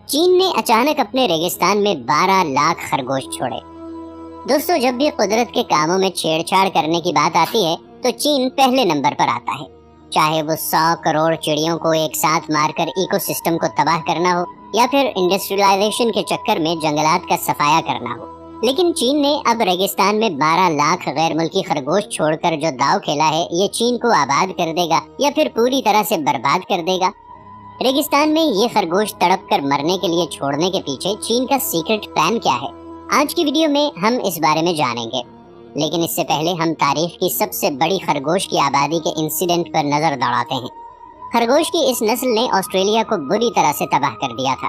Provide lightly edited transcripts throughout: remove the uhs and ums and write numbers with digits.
چین نے اچانک اپنے ریگستان میں 12 لاکھ خرگوش چھوڑے۔ دوستو، جب بھی قدرت کے کاموں میں چھیڑ چھاڑ کرنے کی بات آتی ہے تو چین پہلے نمبر پر آتا ہے، چاہے وہ 100 کروڑ چڑیوں کو ایک ساتھ مار کر ایکو سسٹم کو تباہ کرنا ہو یا پھر انڈسٹریلائزیشن کے چکر میں جنگلات کا صفایا کرنا ہو۔ لیکن چین نے اب ریگستان میں 12 لاکھ غیر ملکی خرگوش چھوڑ کر جو داؤ کھیلا ہے، یہ چین کو آباد کر دے گا یا پھر پوری طرح سے برباد کر دے گا؟ ریگستان میں یہ خرگوش تڑپ کر مرنے کے لیے چھوڑنے کے پیچھے چین کا سیکرٹ پلان کیا ہے؟ آج کی ویڈیو میں ہم اس بارے میں جانیں گے، لیکن اس سے پہلے ہم تاریخ کی سب سے بڑی خرگوش کی آبادی کے انسیڈنٹ پر نظر دوڑاتے ہیں۔ خرگوش کی اس نسل نے آسٹریلیا کو بری طرح سے تباہ کر دیا تھا۔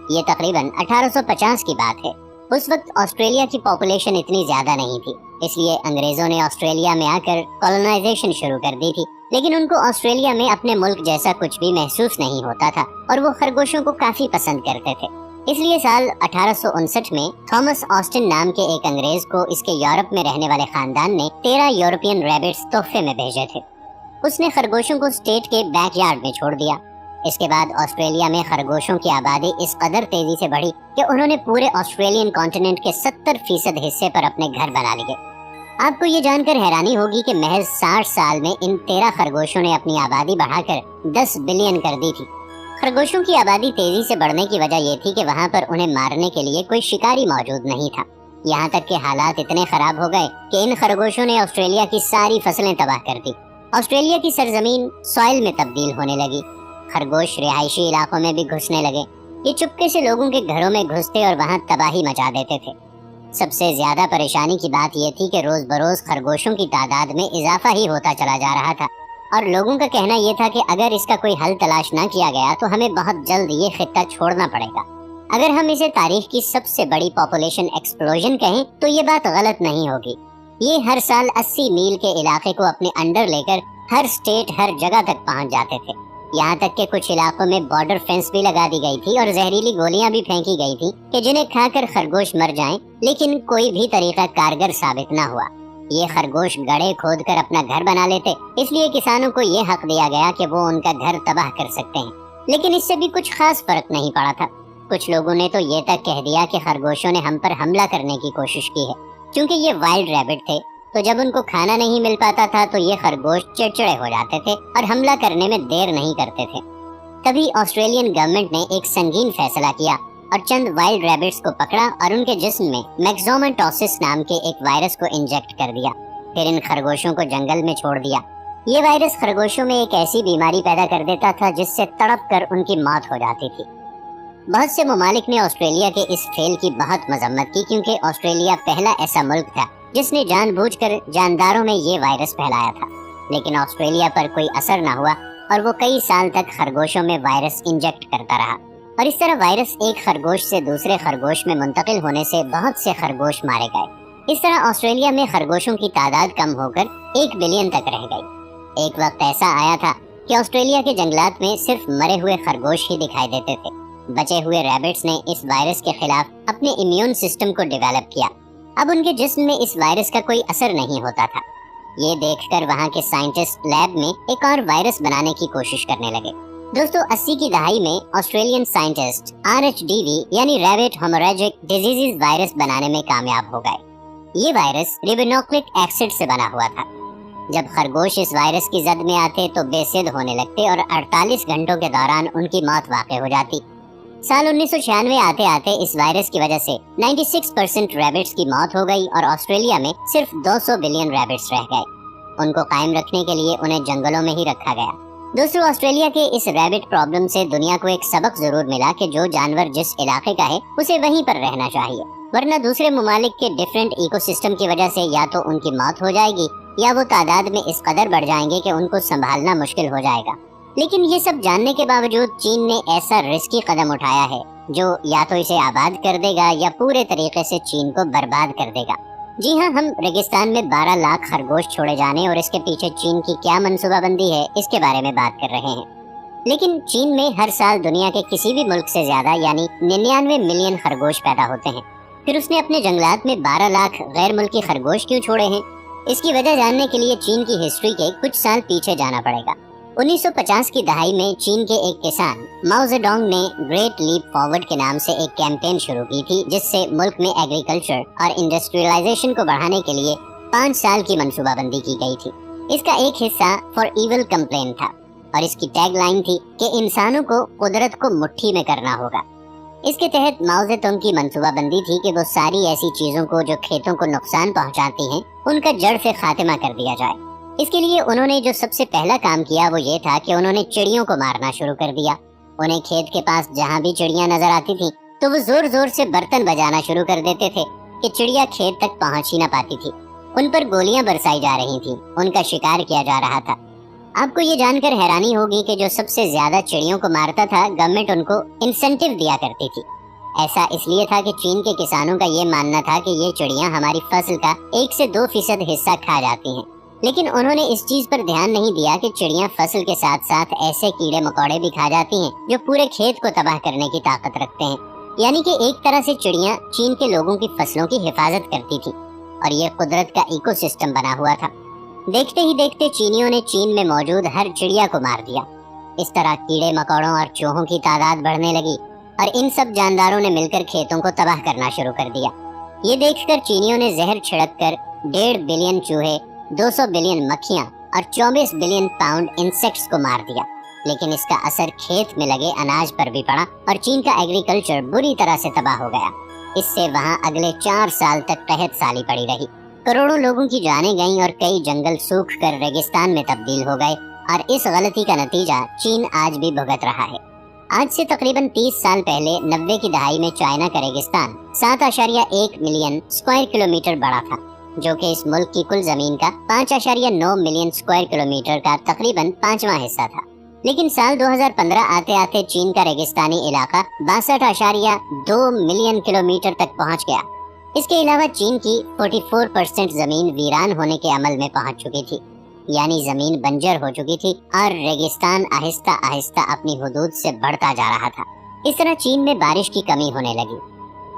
یہ تقریباً 1850 کی بات ہے۔ اس وقت آسٹریلیا کی پاپولیشن اتنی زیادہ نہیں تھی، اس لیے انگریزوں نے آسٹریلیا میں آ کر کولونائزیشن شروع کر دی تھی، لیکن ان کو آسٹریلیا میں اپنے ملک جیسا کچھ بھی محسوس نہیں ہوتا تھا اور وہ خرگوشوں کو کافی پسند کرتے تھے۔ اس لیے سال 1859 میں تھامس آسٹن نام کے ایک انگریز کو اس کے یورپ میں رہنے والے خاندان نے 13 یورپین ریبٹس تحفے میں بھیجے تھے۔ اس نے خرگوشوں کو اسٹیٹ کے بیک یارڈ میں چھوڑ دیا۔ اس کے بعد آسٹریلیا میں خرگوشوں کی آبادی اس قدر تیزی سے بڑھی کہ انہوں نے پورے آسٹریلین کانٹیننٹ کے 70% حصے پر اپنے گھر بنا لیے۔ آپ کو یہ جان کر حیرانی ہوگی کہ محض 60 سال میں ان 13 خرگوشوں نے اپنی آبادی بڑھا کر 10 بلین کر دی تھی۔ خرگوشوں کی آبادی تیزی سے بڑھنے کی وجہ یہ تھی کہ وہاں پر انہیں مارنے کے لیے کوئی شکاری موجود نہیں تھا، یہاں تک کہ حالات اتنے خراب ہو گئے کہ ان خرگوشوں نے آسٹریلیا کی ساری فصلیں تباہ کر دی۔ آسٹریلیا کی سرزمین سوائل میں تبدیل ہونے لگی، خرگوش رہائشی علاقوں میں بھی گھسنے لگے۔ یہ چپکے سے لوگوں کے گھروں میں گھستے اور وہاں تباہی مچا دیتے تھے۔ سب سے زیادہ پریشانی کی بات یہ تھی کہ روز بروز خرگوشوں کی تعداد میں اضافہ ہی ہوتا چلا جا رہا تھا، اور لوگوں کا کہنا یہ تھا کہ اگر اس کا کوئی حل تلاش نہ کیا گیا تو ہمیں بہت جلد یہ خطہ چھوڑنا پڑے گا۔ اگر ہم اسے تاریخ کی سب سے بڑی پاپولیشن ایکسپلوژن کہیں تو یہ بات غلط نہیں ہوگی۔ یہ ہر سال 80 میل کے علاقے کو اپنے انڈر لے کر ہر سٹیٹ ہر جگہ تک پہنچ جاتے تھے، یہاں تک کہ کچھ علاقوں میں بارڈر فینس بھی لگا دی گئی تھی اور زہریلی گولیاں بھی پھینکی گئی تھی کہ جنہیں کھا کر خرگوش مر جائیں، لیکن کوئی بھی طریقہ کارگر ثابت نہ ہوا۔ یہ خرگوش گڑھے کھود کر اپنا گھر بنا لیتے، اس لیے کسانوں کو یہ حق دیا گیا کہ وہ ان کا گھر تباہ کر سکتے ہیں، لیکن اس سے بھی کچھ خاص فرق نہیں پڑا تھا۔ کچھ لوگوں نے تو یہ تک کہہ دیا کہ خرگوشوں نے ہم پر حملہ کرنے کی کوشش کی ہے، کیونکہ یہ وائلڈ ریبٹ تھے، تو جب ان کو کھانا نہیں مل پاتا تھا تو یہ خرگوش چڑچڑے ہو جاتے تھے اور حملہ کرنے میں دیر نہیں کرتے تھے۔ تبھی آسٹریلین گورنمنٹ نے ایک سنگین فیصلہ کیا اور چند وائلڈ ریبٹس کو پکڑا اور ان کے جسم میں میکزوماٹوسس نام کے ایک وائرس کو انجیکٹ کر دیا، پھر ان خرگوشوں کو جنگل میں چھوڑ دیا۔ یہ وائرس خرگوشوں میں ایک ایسی بیماری پیدا کر دیتا تھا جس سے تڑپ کر ان کی موت ہو جاتی تھی۔ بہت سے ممالک نے آسٹریلیا کے اس فیل کی بہت مذمت کی، کیونکہ آسٹریلیا پہلا ایسا ملک تھا جس نے جان بوجھ کر جانداروں میں یہ وائرس پھیلایا تھا، لیکن آسٹریلیا پر کوئی اثر نہ ہوا اور وہ کئی سال تک خرگوشوں میں وائرس انجیکٹ کرتا رہا، اور اس طرح وائرس ایک خرگوش سے دوسرے خرگوش میں منتقل ہونے سے بہت سے خرگوش مارے گئے۔ اس طرح آسٹریلیا میں خرگوشوں کی تعداد کم ہو کر 1 بلین تک رہ گئی۔ ایک وقت ایسا آیا تھا کہ آسٹریلیا کے جنگلات میں صرف مرے ہوئے خرگوش ہی دکھائی دیتے تھے۔ بچے ہوئے ریبٹس نے اس وائرس کے خلاف اپنے امیون سسٹم کو ڈیولپ کیا، اب ان کے جسم میں اس وائرس کا کوئی اثر نہیں ہوتا تھا۔ یہ دیکھ کر وہاں کے سائنٹسٹ لیب میں ایک اور وائرس بنانے کی کوشش کرنے لگے۔ دوستو، 80 کی دہائی میں آسٹریلین سائنٹسٹ RHDV یعنی ریبٹ ہیموریجک ڈیزیز وائرس بنانے میں کامیاب ہو گئے۔ یہ وائرس ریبونوکلک ایسڈ سے بنا ہوا تھا۔ جب خرگوش اس وائرس کی زد میں آتے تو بے سدھ ہونے لگتے اور 48 گھنٹوں کے دوران ان کی موت واقع ہو جاتی۔ سال 1996 آتے آتے اس وائرس کی وجہ سے 96% ریبٹس کی موت ہو گئی اور آسٹریلیا میں صرف 200 بلین ریبٹس رہ گئے۔ ان کو قائم رکھنے کے لیے انہیں جنگلوں میں ہی رکھا گیا۔ دوستو، آسٹریلیا کے اس ریبٹ پرابلم سے دنیا کو ایک سبق ضرور ملا کہ جو جانور جس علاقے کا ہے اسے وہیں پر رہنا چاہیے، ورنہ دوسرے ممالک کے ڈیفرنٹ ایکو سسٹم کی وجہ سے یا تو ان کی موت ہو جائے گی یا وہ تعداد میں اس قدر بڑھ جائیں گے کہ ان کو سنبھالنا مشکل ہو جائے گا۔ لیکن یہ سب جاننے کے باوجود چین نے ایسا رسکی قدم اٹھایا ہے جو یا تو اسے آباد کر دے گا یا پورے طریقے سے چین کو برباد کر دے گا۔ جی ہاں، ہم ریگستان میں 12 لاکھ خرگوش چھوڑے جانے اور اس کے پیچھے چین کی کیا منصوبہ بندی ہے اس کے بارے میں بات کر رہے ہیں۔ لیکن چین میں ہر سال دنیا کے کسی بھی ملک سے زیادہ یعنی 99 ملین خرگوش پیدا ہوتے ہیں، پھر اس نے اپنے جنگلات میں 12 لاکھ غیر ملکی خرگوش کیوں چھوڑے ہیں؟ اس کی وجہ جاننے کے لیے چین کی ہسٹری کے کچھ سال پیچھے جانا پڑے گا۔ 1950 کی دہائی میں چین کے ایک کسان ماؤ زیڈونگ نے گریٹ لیپ فارورڈ کے نام سے ایک کیمپین شروع کی تھی، جس سے ملک میں ایگریکلچر اور انڈسٹریلائزیشن کو بڑھانے کے لیے 5 سال کی منصوبہ بندی کی گئی تھی۔ اس کا ایک حصہ فار ایول کمپلین تھا اور اس کی ٹیگ لائن تھی کہ انسانوں کو قدرت کو مٹھی میں کرنا ہوگا۔ اس کے تحت ماؤ زیڈونگ کی منصوبہ بندی تھی کہ وہ ساری ایسی چیزوں کو جو کھیتوں کو نقصان پہنچاتی ہیں ان کا جڑ سے خاتمہ کر دیا جائے۔ اس کے لیے انہوں نے جو سب سے پہلا کام کیا وہ یہ تھا کہ انہوں نے چڑیوں کو مارنا شروع کر دیا۔ انہیں کھیت کے پاس جہاں بھی چڑیاں نظر آتی تھیں تو وہ زور زور سے برتن بجانا شروع کر دیتے تھے کہ چڑیا کھیت تک پہنچ ہی نہ پاتی تھی۔ ان پر گولیاں برسائی جا رہی تھیں، ان کا شکار کیا جا رہا تھا۔ آپ کو یہ جان کر حیرانی ہوگی کہ جو سب سے زیادہ چڑیوں کو مارتا تھا گورنمنٹ ان کو انسینٹیو دیا کرتی تھی۔ ایسا اس لیے تھا کہ چین کے کسانوں کا یہ ماننا تھا کہ یہ چڑیاں ہماری فصل کا 1 سے 2% حصہ کھا جاتی ہیں، لیکن انہوں نے اس چیز پر دھیان نہیں دیا کہ چڑیاں فصل کے ساتھ ساتھ ایسے کیڑے مکوڑے بھی کھا جاتی ہیں جو پورے کھیت کو تباہ کرنے کی طاقت رکھتے ہیں۔ یعنی کہ ایک طرح سے چڑیاں چین کے لوگوں کی فصلوں کی حفاظت کرتی تھی اور یہ قدرت کا ایکو سسٹم بنا ہوا تھا۔ دیکھتے ہی دیکھتے چینیوں نے چین میں موجود ہر چڑیا کو مار دیا۔ اس طرح کیڑے مکوڑوں اور چوہوں کی تعداد بڑھنے لگی اور ان سب جانداروں نے مل کر کھیتوں کو تباہ کرنا شروع کر دیا۔ یہ دیکھ کر چینیوں نے زہر چھڑک کر 1.5 بلین چوہے، 200 بلین مکھیاں اور 24 بلین پاؤنڈ انسیکٹس کو مار دیا، لیکن اس کا اثر کھیت میں لگے اناج پر بھی پڑا اور چین کا ایگریکلچر بری طرح سے تباہ ہو گیا۔ اس سے وہاں اگلے 4 سال تک قحط سالی پڑی رہی۔ کروڑوں لوگوں کی جانیں گئیں اور کئی جنگل سوکھ کر ریگستان میں تبدیل ہو گئے، اور اس غلطی کا نتیجہ چین آج بھی بھگت رہا ہے۔ آج سے تقریباً 30 سال پہلے 90 کی دہائی میں چائنا کا ریگستان 7.1 ملین اسکوائر کلومیٹر بڑا تھا، جو کہ اس ملک کی کل زمین کا 5.9 ملین اسکوائر کلومیٹر کا تقریباً 5واں حصہ تھا۔ لیکن سال 2015 آتے آتے چین کا ریگستانی علاقہ 62.2 ملین کلومیٹر تک پہنچ گیا۔ اس کے علاوہ چین کی 44% زمین ویران ہونے کے عمل میں پہنچ چکی تھی، یعنی زمین بنجر ہو چکی تھی اور ریگستان آہستہ آہستہ اپنی حدود سے بڑھتا جا رہا تھا۔ اس طرح چین میں بارش کی کمی ہونے لگی،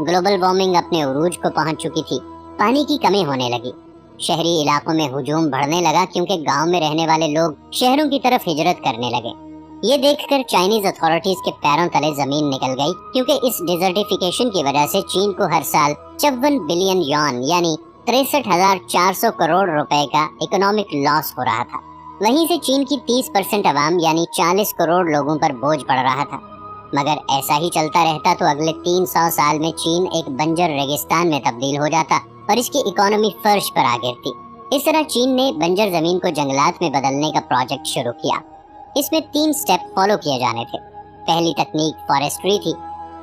گلوبل وارمنگ اپنے عروج کو پہنچ چکی تھی، پانی کی کمی ہونے لگی، شہری علاقوں میں ہجوم بڑھنے لگا کیونکہ گاؤں میں رہنے والے لوگ شہروں کی طرف ہجرت کرنے لگے۔ یہ دیکھ کر چائنیز اتھارٹیز کے پیروں تلے زمین نکل گئی، کیونکہ اس ڈیزرٹیفیکیشن کی وجہ سے چین کو ہر سال 54 بلین یون یعنی 63,400 کروڑ روپے کا اکنامک لاس ہو رہا تھا۔ وہیں سے چین کی 30% عوام یعنی 40 کروڑ لوگوں پر بوجھ پڑ رہا تھا۔ مگر ایسا ہی چلتا رہتا تو اگلے 300 سال میں چین ایک بنجر ریگستان میں تبدیل ہو جاتا اور اس کی اکانومی فرش پر آ گرتی۔ اس طرح چین نے بنجر زمین کو جنگلات میں بدلنے کا پروجیکٹ شروع کیا۔ اس میں 3 سٹیپ فالو کیے جانے تھے۔ پہلی تکنیک فارسٹری تھی۔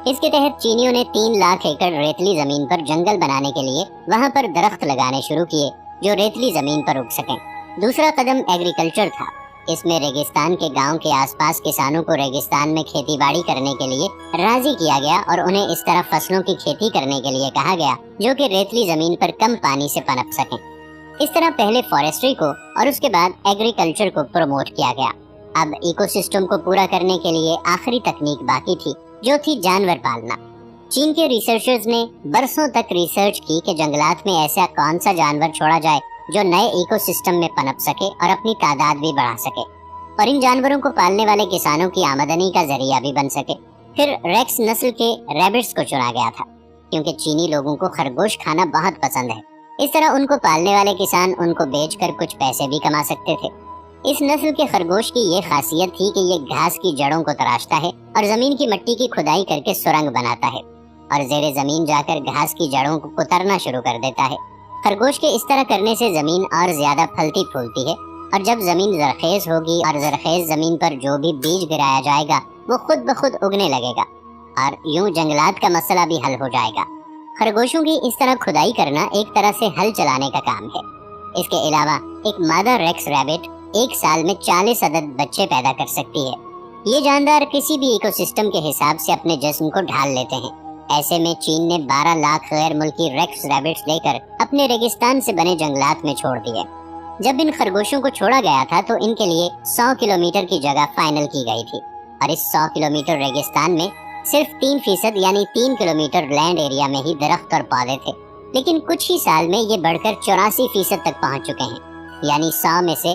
اس کے تحت چینیوں نے 3 لاکھ ایکڑ ریتلی زمین پر جنگل بنانے کے لیے وہاں پر درخت لگانے شروع کیے جو ریتلی زمین پر اگ سکیں۔ دوسرا قدم ایگریکلچر تھا۔ اس میں ریگستان کے گاؤں کے آس پاس کسانوں کو ریگستان میں کھیتی باڑی کرنے کے لیے راضی کیا گیا اور انہیں اس طرح فصلوں کی کھیتی کرنے کے لیے کہا گیا جو کہ ریتلی زمین پر کم پانی سے پنپ سکیں۔ اس طرح پہلے فارسٹری کو اور اس کے بعد ایگریکلچر کو پروموٹ کیا گیا۔ اب ایکو سسٹم کو پورا کرنے کے لیے آخری تکنیک باقی تھی، جو تھی جانور پالنا۔ چین کے ریسرچرز نے برسوں تک ریسرچ کی کہ جنگلات میں ایسا کون سا جانور چھوڑا جائے جو نئے ایکو سسٹم میں پنپ سکے اور اپنی تعداد بھی بڑھا سکے، اور ان جانوروں کو پالنے والے کسانوں کی آمدنی کا ذریعہ بھی بن سکے۔ پھر ریکس نسل کے ریبٹس کو چنا گیا تھا، کیونکہ چینی لوگوں کو خرگوش کھانا بہت پسند ہے۔ اس طرح ان کو پالنے والے کسان ان کو بیچ کر کچھ پیسے بھی کما سکتے تھے۔ اس نسل کے خرگوش کی یہ خاصیت تھی کہ یہ گھاس کی جڑوں کو تراشتا ہے اور زمین کی مٹی کی کھدائی کر کے سرنگ بناتا ہے اور زیر زمین جا کر گھاس کی جڑوں کو کترنا شروع کر دیتا ہے۔ خرگوش کے اس طرح کرنے سے زمین اور زیادہ پھلتی پھولتی ہے، اور جب زمین زرخیز ہوگی اور زرخیز زمین پر جو بھی بیج گرایا جائے گا وہ خود بخود اگنے لگے گا، اور یوں جنگلات کا مسئلہ بھی حل ہو جائے گا۔ خرگوشوں کی اس طرح کھدائی کرنا ایک طرح سے ہل چلانے کا کام ہے۔ اس کے علاوہ ایک مادہ ریکس ریبٹ 1 سال میں 40 عدد بچے پیدا کر سکتی ہے۔ یہ جاندار کسی بھی ایکو سسٹم کے حساب سے اپنے جسم کو ڈھال لیتے ہیں۔ ایسے میں چین نے 12 لاکھ غیر ملکی ریکس ریبٹس لے کر اپنے ریگستان سے بنے جنگلات میں چھوڑ دیے۔ جب ان خرگوشوں کو چھوڑا گیا تھا تو ان کے لیے 100 کلومیٹر کی جگہ فائنل کی گئی تھی، اور اس 100 کلومیٹر ریگستان میں صرف 3% یعنی 3 کلومیٹر لینڈ ایریا میں ہی درخت اور پودے تھے، لیکن کچھ ہی سال میں یہ بڑھ کر 84% تک پہنچ چکے ہیں، یعنی 100 میں سے